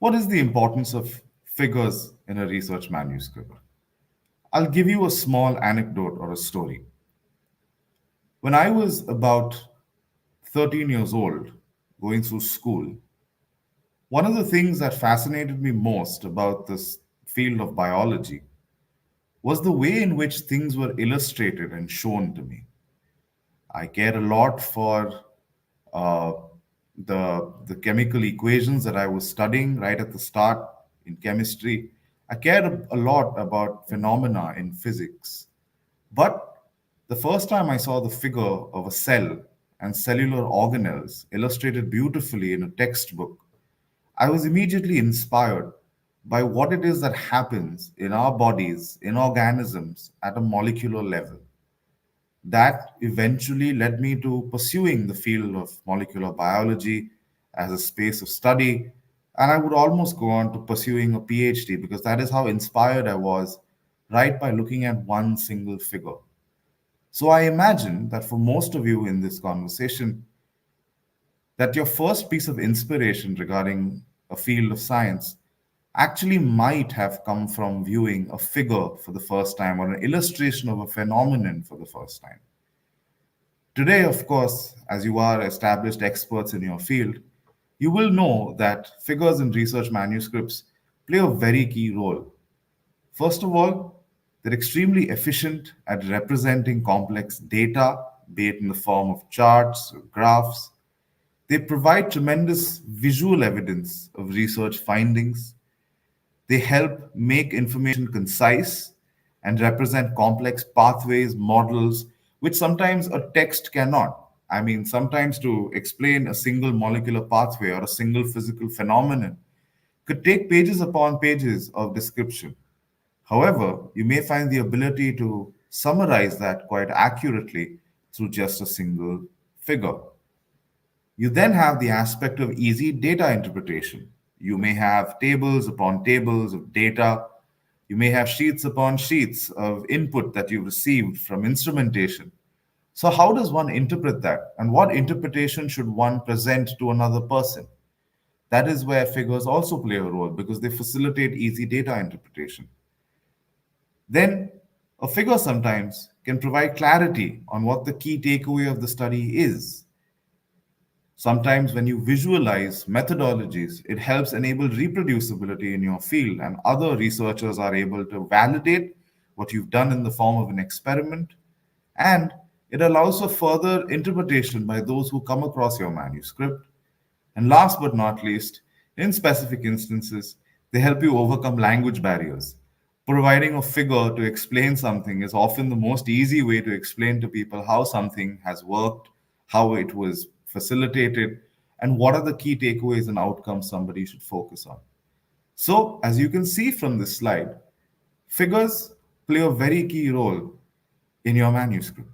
What is the importance of figures in a research manuscript? I'll give you a small anecdote or a story. When I was about 13 years old, going through school, one of the things that fascinated me most about this field of biology was the way in which things were illustrated and shown to me. I cared a lot for uh, the chemical equations that I was studying right at the start in chemistry. I cared a lot about phenomena in physics. But the first time I saw the figure of a cell and cellular organelles illustrated beautifully in a textbook, I was immediately inspired by what it is that happens in our bodies, in organisms at a molecular level. That eventually led me to pursuing the field of molecular biology as a space of study. And I would almost go on to pursuing a PhD because that is how inspired I was right by looking at one single figure. So I imagine that for most of you in this conversation, that your first piece of inspiration regarding a field of science actually might have come from viewing a figure for the first time or an illustration of a phenomenon for the first time. Today, of course, as you are established experts in your field, you will know that figures in research manuscripts play a very key role. First of all, they're extremely efficient at representing complex data, be it in the form of charts or graphs. They provide tremendous visual evidence of research findings. They help make information concise and represent complex pathways, models, which sometimes a text cannot. I mean, sometimes to explain a single molecular pathway or a single physical phenomenon could take pages upon pages of description. However, you may find the ability to summarize that quite accurately through just a single figure. You then have the aspect of easy data interpretation. You may have tables upon tables of data. You may have sheets upon sheets of input that you've received from instrumentation. So, how does one interpret that? And what interpretation should one present to another person? That is where figures also play a role because they facilitate easy data interpretation. Then, a figure sometimes can provide clarity on what the key takeaway of the study is. Sometimes, when you visualize methodologies, it helps enable reproducibility in your field, and other researchers are able to validate what you've done in the form of an experiment. And it allows for further interpretation by those who come across your manuscript. And last but not least, in specific instances, they help you overcome language barriers. Providing a figure to explain something is often the most easy way to explain to people how something has worked, how it was facilitated, and what are the key takeaways and outcomes somebody should focus on. So, as you can see from this slide, figures play a very key role in your manuscript.